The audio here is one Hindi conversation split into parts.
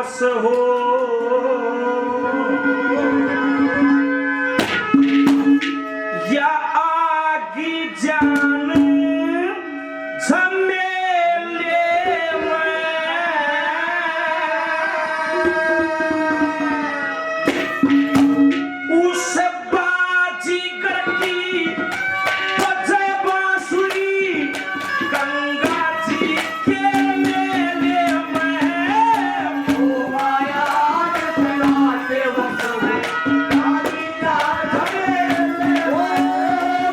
वास हो या आगी जान झमेले में उस बाजीगर की बजे बांसुरी गंगा जी के मेले में ओ माया चलाते वक्त में आगी जान झमेले ओ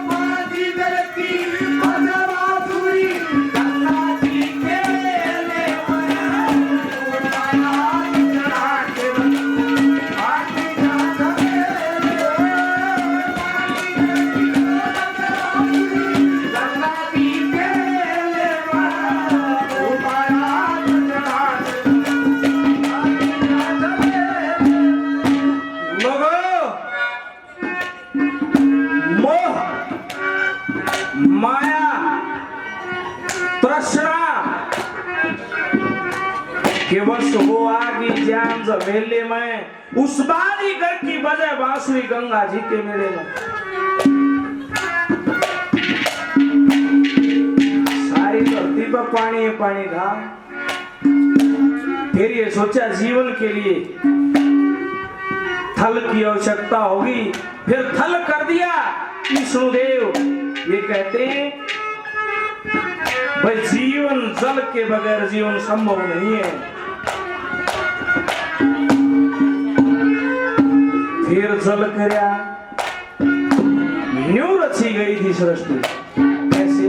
बाजीगर की बजे बांसुरी गंगा जी के मेले में ओ माया चलाते वक्त आगी जान झमेले मोह माया तृष्णा के वश हो आगी जान झमेले में उस बारीगर की बजाय बांसुरी गंगा जी के मेले में सारी धरती पर पानी है पानी था। फिर ये सोचा जीवन के लिए थल की आवश्यकता होगी, फिर थल कर दिया। विष्णुदेव ये कहते हैं भाई जीवन जल के बगैर जीवन संभव नहीं है। फिर जल करया न्यू रची गई थी सृष्टि। कैसे?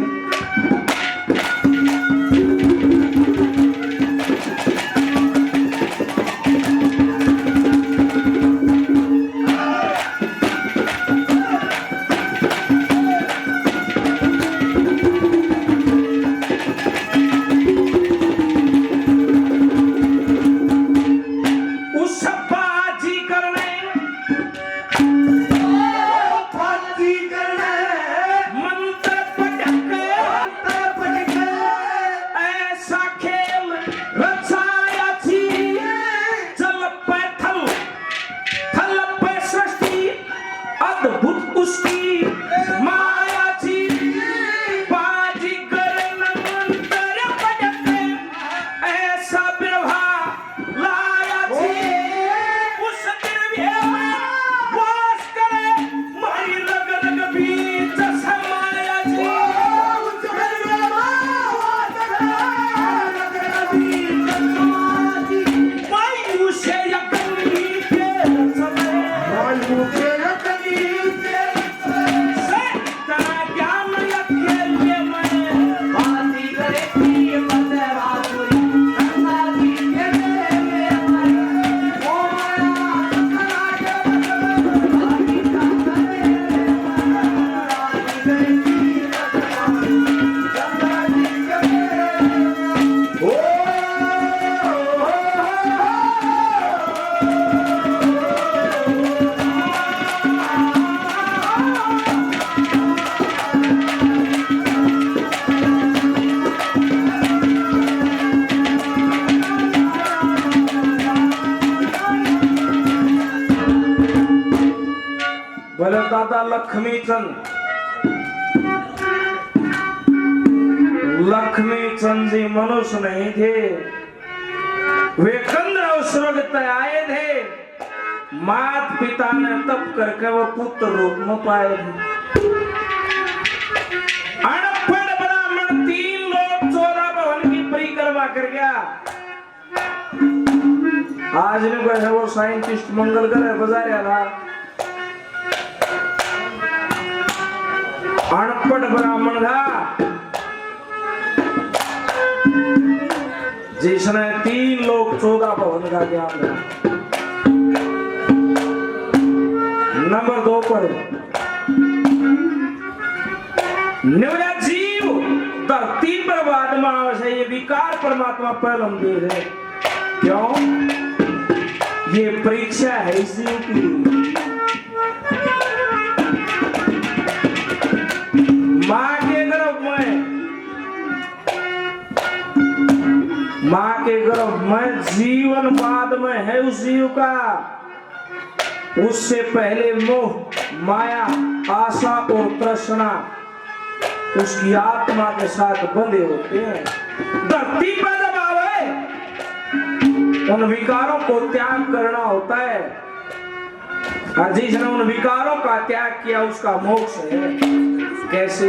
दादा लक्ष्मी चंद जी मनुष्य नहीं थे, वे कंद्र स्वर्ग तय आए थे। मात पिता ने तप करके वो पुत्र रूप में पाए थे। अनपढ़ ब्राह्मण 3 लोग 14 भवन की परिक्रमा कर गया। आज ने कहा वो साइंटिस्ट मंगल ग्रह बजाया था। अनपढ़ ब्राह्मण था जिसने 3 लोग 14 भवन का ज्ञान था। नंबर 2 पर निवड़ा जीव धरती पर वादमा से ये विकार परमात्मा पहलम दे है। क्यों? ये परीक्षा है इस जीव की। माँ के गर्भ में माँ के गर्भ में जीवन बाद में है उस जीव का। उससे पहले मोह, माया, आशा और तृष्णा उसकी आत्मा के साथ बंधे होते हैं। धरती पर जब आवे उन विकारों को त्याग करना होता है, और जिसने उन विकारों का त्याग किया उसका मोक्ष है। कैसे?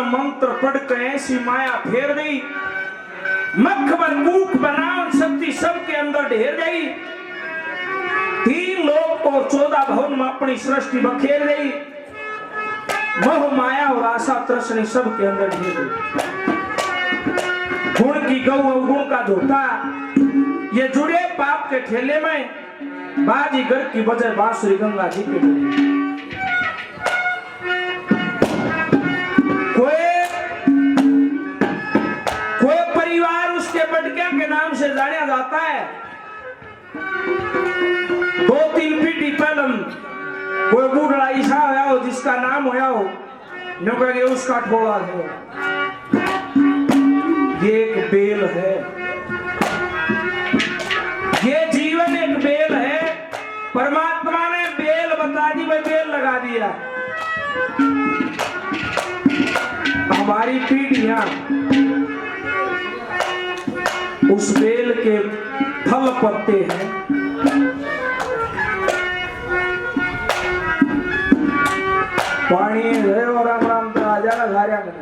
मंत्र पढ़ के ऐसी माया फेर गई, मखबर कूक बनावन शक्ति सबके अंदर ढेर गई। 3 लोक और 14 भवन में अपनी सृष्टि बखेर गई। मोह, माया और आशा तृष्णा सबके अंदर ढेर गई। गुण की गौ अवगुण का धोता, ये जुड़े पाप के ठेले में बाजीगर की बजाय बांसुरी गंगा जी के डोले। कोई परिवार उसके बटकिया के नाम से जाना जाता है। 2-3 पीढ़ी पहले कोई बूढ़ा ईसा होया हो जिसका नाम होया हो, नो कहेंगे उसका ठोड़ा है। ये एक बेल है, ये जीवन एक बेल है। परमात्मा ने बेल बता दी, वह बेल लगा दिया। हमारी पीढ़ियां उस बेल के फल पत्ते हैं। पानी है और राम राम तो आ जाएगा घारिया में।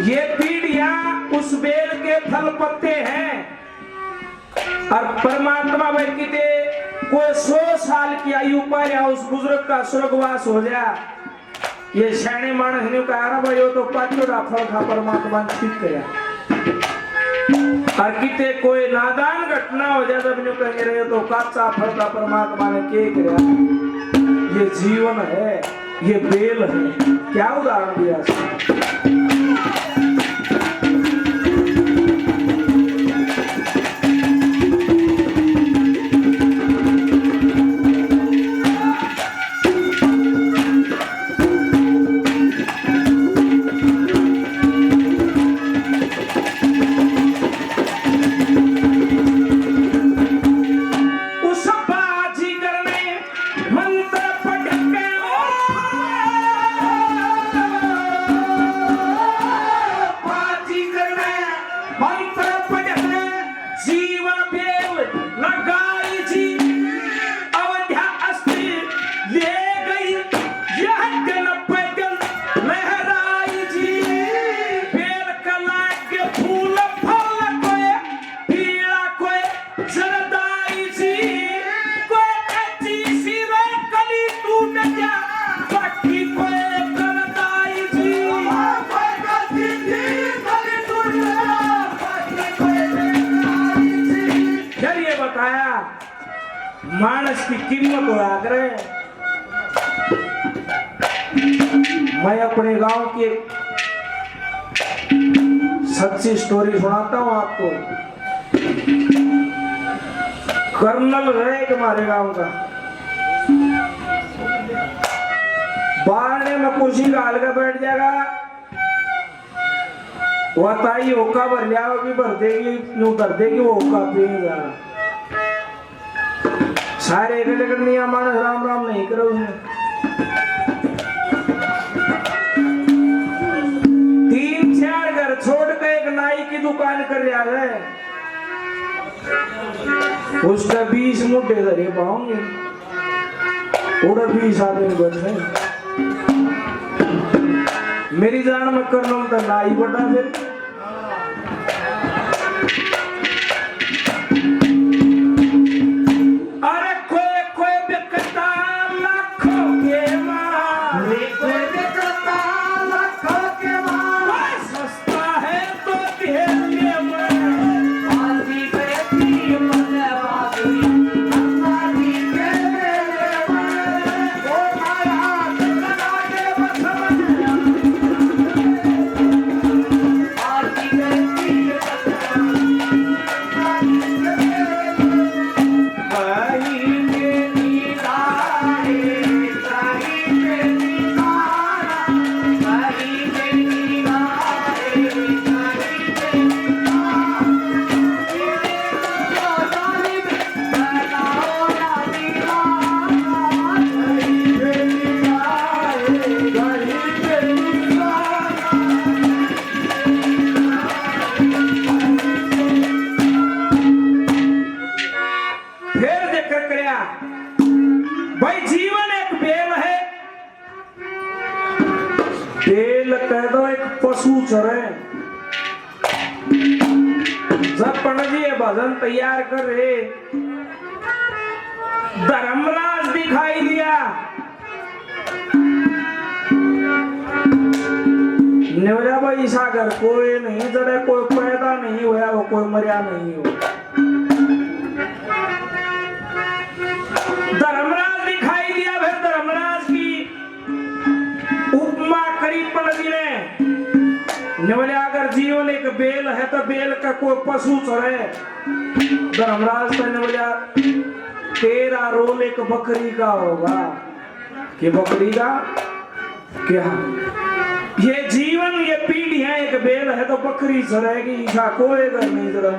ये पीढ़ियां उस बेल के फल पत्ते हैं। और परमात्मा भाई की कोई 100 साल की आयु पर या उस बुजुर्ग का स्वर्गवास हो जाए, ये शैणी मानस ने कहा भाई तो पाचोड़ा फल खा परमात्मा ने ठीक किया। और किते कोई नादान घटना हो जाए तब न्यू कह रहे तो काचा फल का परमात्मा ने के किया। ये जीवन है, ये बेल है। क्या उदाहरण दिया? मानस की कीमत होया करे। मैं अपने गांव की एक सच्ची स्टोरी सुनाता हूं आपको। कर्नल रहे हमारे गांव का, बारने में कुर्सी का हल्का बैठ जाएगा, वह ताई होका भर लिया भी भर देगी, यूं कर देगी, वो होका पी जाएगा। सारे इकट्ठे करनी मानस राम राम नहीं करो उसने। 3-4 घर छोड़ के एक नाई की दुकान कर रहा है, उसका 20 मुड्ढे धरे पाओगे, उधर 20 आदमी बैठे। मेरी जान में कर्नल तो नाई बटा फिर। अरे कोई कोई बेकता लाखों के मार, कोई बेकता लाखों के मार, सस्ता है तो तेरे में आधी बेटी मने बागी, आधी तेरे में वो माया लगा के बसमने आधी बेटी भाई जीवन एक बेल है, बेल कह दो एक पशु चरे। जब पंडित जी ये भजन तैयार कर रहे, धर्मराज दिखाई दिया। नेवरा भाई सागर कोई नहीं जड़े, कोई पैदा नहीं हुआ, वो कोई मरिया नहीं हो। धर्मराज दिखाई दिया, फिर धर्मराज की उपमा करी पंडित जी ने। नेवले अगर जीवन एक बेल है तो बेल का कोई पशु चढ़े। धर्मराज का नेवलिया तेरा रोल एक बकरी का होगा कि बकरी का क्या? ये जीवन ये पीढ़ी है, एक बेल है तो बकरी चढ़ेगी, ईसा कोई घर नहीं चढ़ा।